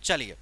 चलिए,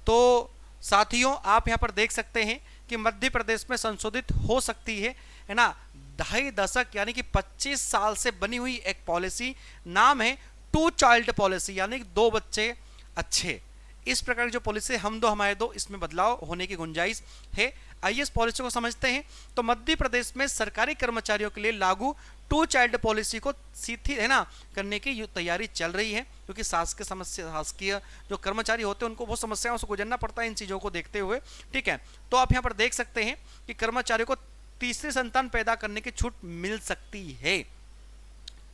तो साथियों आप यहाँ पर देख सकते हैं कि मध्य प्रदेश में संशोधित हो सकती है ना, 2.5 दशक यानी कि 25 साल से बनी हुई एक पॉलिसी, नाम है टू चाइल्ड पॉलिसी, यानी कि 2 बच्चे अच्छे। इस प्रकार की जो पॉलिसी हम दो हमारे दो, इसमें बदलाव होने की गुंजाइश है। आइए इस पॉलिसी को समझते हैं। तो मध्य प्रदेश में सरकारी कर्मचारियों के लिए लागू टू चाइल्ड पॉलिसी को सीधी है ना करने की तैयारी चल रही है, क्योंकि शासकीय जो कर्मचारी होते हैं उनको बहुत समस्याओं से गुजरना पड़ता है इन चीज़ों को देखते हुए। ठीक है, तो आप यहाँ पर देख सकते हैं कि कर्मचारियों को तीसरी संतान पैदा करने की छूट मिल सकती है।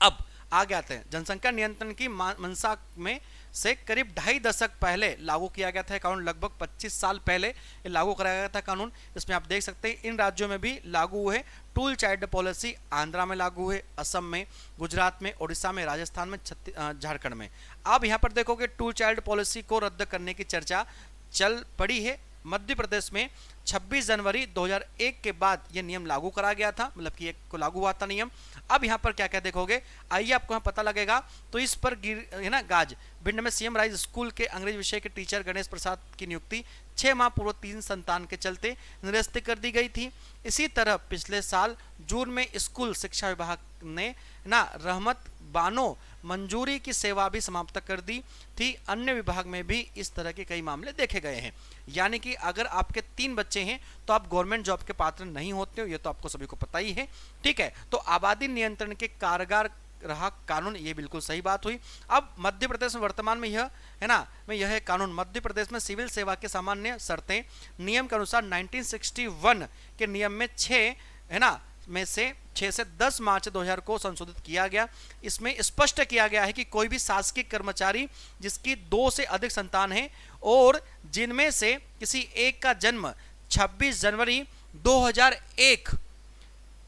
अब आगे आते हैं, जनसंख्या नियंत्रण की मंशा में से करीब 2.5 दशक पहले लागू किया गया था कानून, लगभग 25 साल पहले ये लागू कराया गया था कानून। इसमें आप देख सकते हैं इन राज्यों में भी लागू है टू चाइल्ड पॉलिसी। आंध्रा में लागू है, असम में, गुजरात में, उड़ीसा में, राजस्थान में, झारखंड में। अब यहाँ पर देखोगे टू चाइल्ड पॉलिसी को रद्द करने की चर्चा चल पड़ी है। मध्य प्रदेश में 26 जनवरी 2001 के बाद यह नियम लागू करा गया था, मतलब कि एक को लागू हुआ था नियम। अब यहाँ पर क्या क्या देखोगे, आइए आपको यहाँ पता लगेगा। तो इस पर गिर है ना गाज, भिंड में सीएम राइज स्कूल के अंग्रेजी विषय के टीचर गणेश प्रसाद की नियुक्ति 6 माह पूर्व 3 संतान के चलते निरस्त कर दी गई थी। इसी तरह पिछले साल जून में स्कूल शिक्षा विभाग ने ना रहमत बानो मंजूरी की सेवा भी समाप्त कर दी थी। अन्य विभाग में भी इस तरह के कई मामले देखे गए हैं। यानी कि अगर आपके 3 बच्चे हैं तो आप गवर्नमेंट जॉब के पात्र नहीं होते हो, ये तो आपको सभी को पता ही है। ठीक है, तो आबादी नियंत्रण के कारगर रहा कानून, ये बिल्कुल सही बात हुई। अब मध्य प्रदेश में वर्तमान में यह है ना यह कानून मध्य प्रदेश में सिविल सेवा के सामान्य शर्तें नियम के अनुसार 1961 के नियम में 6 है ना में से 6 से 10 मार्च 2000 को संशोधित किया गया। इसमें स्पष्ट किया गया है कि कोई भी शासकीय कर्मचारी जिसकी 2 से अधिक संतान है और जिनमें से किसी एक का जन्म 26 जनवरी 2001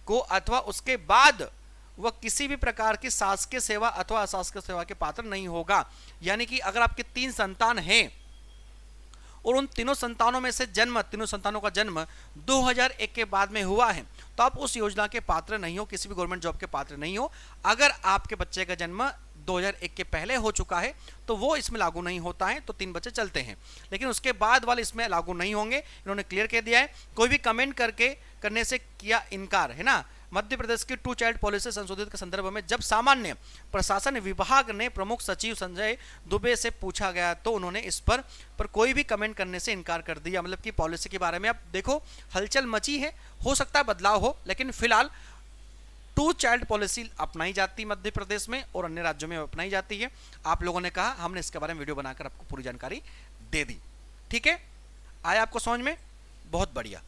को अथवा उसके बाद वह किसी भी प्रकार की शासकीय सेवा अथवा अशासकीय सेवा के पात्र नहीं होगा। यानी कि अगर आपके 3 संतान हैं और उन तीनों संतानों में से तीनों संतानों का जन्म 2001 के बाद में हुआ है तो आप उस योजना के पात्र नहीं हो, किसी भी गवर्नमेंट जॉब के पात्र नहीं हो। अगर आपके बच्चे का जन्म 2001 के पहले हो चुका है तो वो इसमें लागू नहीं होता है, तो 3 बच्चे चलते हैं, लेकिन उसके बाद वाले इसमें लागू नहीं होंगे। इन्होंने क्लियर कर दिया है। कोई भी कमेंट करने से किया इनकार है ना। मध्य प्रदेश की टू चाइल्ड पॉलिसी संशोधित के संदर्भ में जब सामान्य प्रशासन विभाग ने प्रमुख सचिव संजय दुबे से पूछा गया तो उन्होंने इस पर कोई भी कमेंट करने से इनकार कर दिया। मतलब कि पॉलिसी के बारे में आप देखो हलचल मची है, हो सकता है बदलाव हो, लेकिन फिलहाल टू चाइल्ड पॉलिसी अपनाई जाती है मध्य प्रदेश में और अन्य राज्यों में अपनाई जाती है। आप लोगों ने कहा, हमने इसके बारे में वीडियो बनाकर आपको पूरी जानकारी दे दी। ठीक है, आया आपको समझ में? बहुत बढ़िया।